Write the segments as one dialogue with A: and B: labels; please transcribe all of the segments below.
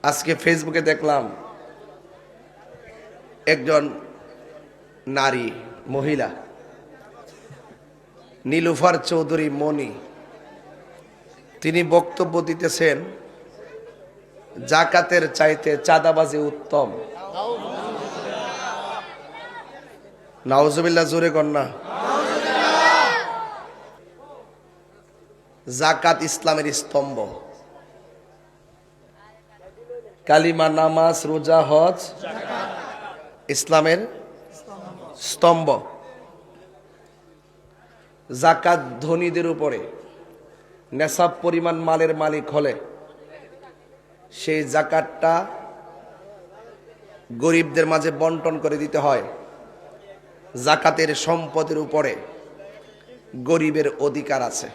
A: আজকে ফেসবুকে দেখলাম একজন নারী মহিলা নীলুফার চৌধুরী মনি, তিনি বক্তব্য দিতেছেন জাকাতের চাইতে চাঁদাবাজি উত্তম। নাউজুবিল্লাহ, জোরে কন্যা। জাকাত ইসলামের স্তম্ভ, কালিমা, নামাজ, রোজা, হজ ইসলামের স্তম্ভ। জাকাত ধনীদের উপরে নেশাব পরিমাণ মালের মালিক হলে সেই জাকাতটা গরিবদের মাঝে বন্টন করে দিতে হয়। জাকাতের সম্পদের উপরে গরিবের অধিকার আছে।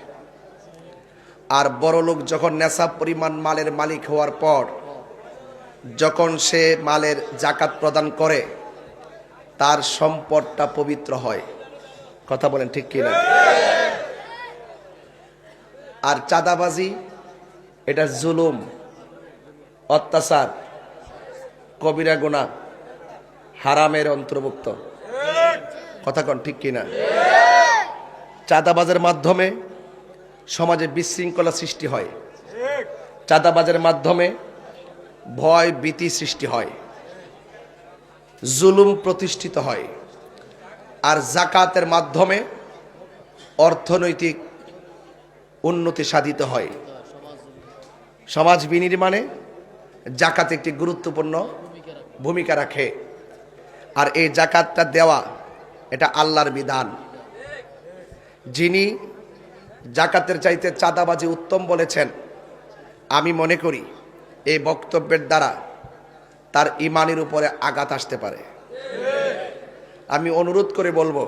A: আর বড় লোক যখন নেশাব পরিমাণ মালের মালিক হওয়ার পর যখন সে মালের জাকাত প্রদান করে তার সম্পদটা পবিত্র হয়। কথা বলেন ঠিক কিনা? আর চাঁদাবাজি এটা জুলুম, অত্যাচার, কবিরা গুনাহ, হারামের অন্তর্ভুক্ত। কথা কন ঠিক কিনা? চাঁদাবাজের মাধ্যমে সমাজে বিশৃঙ্খলা সৃষ্টি হয়, চাঁদাবাজের মাধ্যমে ভয় ভীতি সৃষ্টি হয়, জুলুম প্রতিষ্ঠিত হয়। আর জাকাতের মাধ্যমে অর্থনৈতিক উন্নতি সাধিত হয়। সমাজ বিনির্মাণে জাকাত একটি গুরুত্বপূর্ণ ভূমিকা রাখে। আর এই জাকাতটা দেওয়া এটা আল্লাহর বিধান। যিনি জাকাতের চাইতে চাঁদাবাজি উত্তম বলেছেন, আমি মনে করি এই বক্তব্যের দ্বারা তার ঈমানের উপরে আঘাত আসতে পারে। আমি অনুরোধ করে বলবো,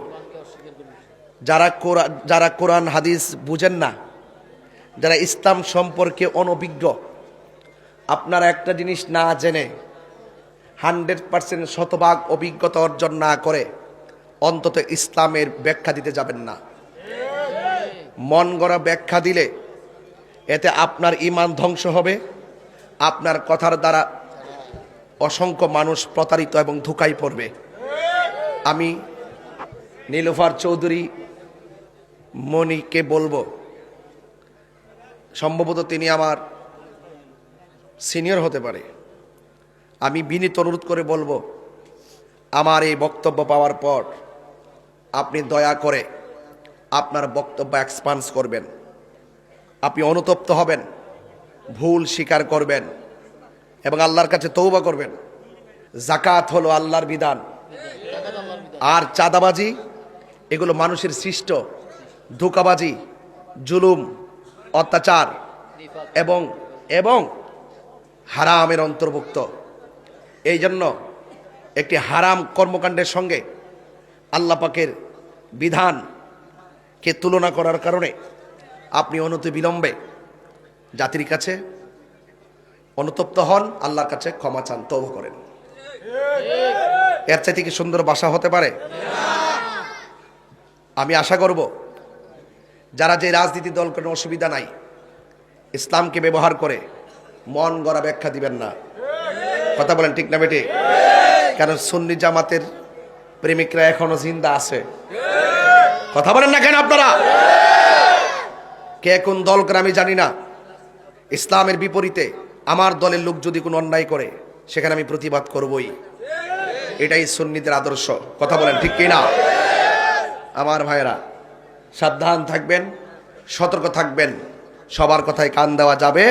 A: যারা কোরআন হাদিস বুঝেন না, যারা ইসলাম সম্পর্কে অনভিজ্ঞ, আপনারা একটা জিনিস না জেনে 100% শতভাগ অভিজ্ঞতা অর্জন না করে অন্তত ইসলামের ব্যাখ্যা দিতে যাবেন না। মন গড়া ব্যাখ্যা দিলে এতে আপনার ঈমান ধ্বংস হবে। আপনার কথার দ্বারা অসংখ্য মানুষ প্রতারিত এবং ধোঁকায় পড়বে। আমি নীলুফার চৌধুরী মনিকে বলবো, সম্ভবত তিনি আমার সিনিয়র হতে পারে, আমি বিনীত অনুরোধ করে বলবো, আমার এই বক্তব্য পাওয়ার পর আপনি দয়া করে আপনার বক্তব্য এক্সপান্স করবেন। আপনি অনুতপ্ত হবেন, ভুল স্বীকার করবেন এবং আল্লাহর কাছে তওবা করবেন। জাকাত হলো আল্লাহর বিধান। আর চাঁদাবাজি এগুলো মানুষের সৃষ্ট ধোঁকাবাজি, জুলুম, অত্যাচার এবং এবং হারামের অন্তর্ভুক্ত। এই জন্য একটি হারাম কর্মকাণ্ডের সঙ্গে আল্লাহ পাকের বিধানকে তুলনা করার কারণে আপনি অনতিবিলম্বে জাতির কাছে অনুতপ্ত হন, আল্লাহর কাছে ক্ষমা চান, তওবা করেন। এর চাইতে কি সুন্দর ভাষা হতে পারে? আমি আশা করব যারা যে রাজনীতি দল করেন অসুবিধা নাই, ইসলামকে ব্যবহার করে মন গড়া ব্যাখ্যা দিবেন না। কথা বলেন ঠিক না বেটি? কারণ সুন্নি জামাতের প্রেমিকরা এখনো জিন্দা আছে। কথা বলেন না কেন আপনারা? কে কোন দল করে আমি জানি না। ইসলামের বিপরীতে আমার দলের লোক যদি কোনো অন্যায় করে সেখানে আমি প্রতিবাদ করবই। এটাই সুন্নিদের আদর্শ। কথা বলেন ঠিক কি না? আমার ভাইয়েরা, সাবধান থাকবেন, সতর্ক থাকবেন। সবার কথায় কান দেওয়া যাবে